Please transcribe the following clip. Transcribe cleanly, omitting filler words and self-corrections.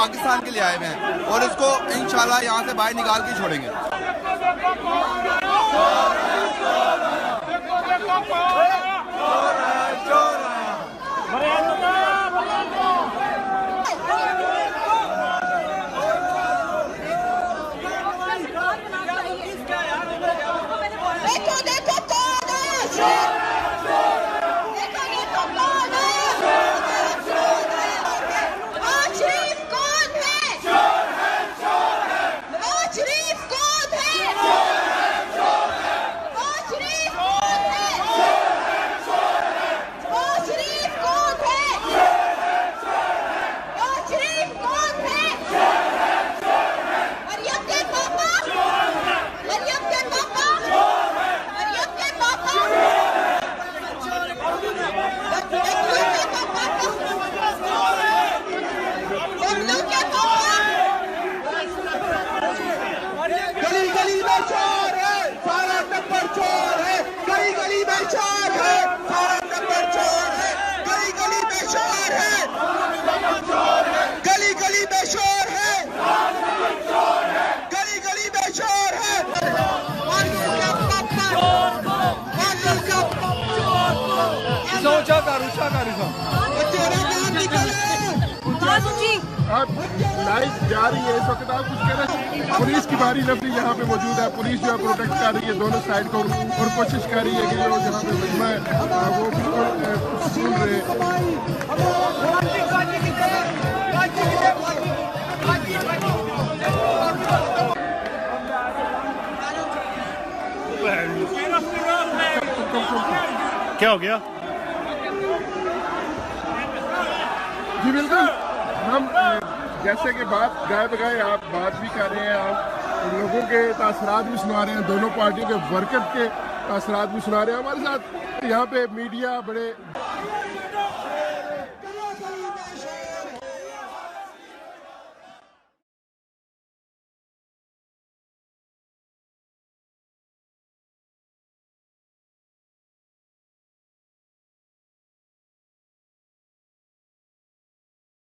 पाकिस्तान के लिए आए हुए हैं और इसको इंशाल्लाह यहाँ से बाहर निकाल के छोड़ेंगे। आप लाइव जा रही है इस वक्त, आप कुछ कह रहे हैं? पुलिस की भारी नफरी यहाँ पे मौजूद है। पुलिस जो है प्रोटेक्ट कर रही है दोनों साइड को और कोशिश कर रही है कि जो जहाँ पे मजमा है वो बिल्कुल सुन रहे। क्या हो गया? जी बिल्कुल, हम जैसे कि बात गाय बगाए आप बात भी कर रहे हैं, आप लोगों के तासरात भी सुना रहे हैं, दोनों पार्टियों के वर्कर के तासरात भी सुना रहे हैं। हमारे साथ यहाँ पे मीडिया बड़े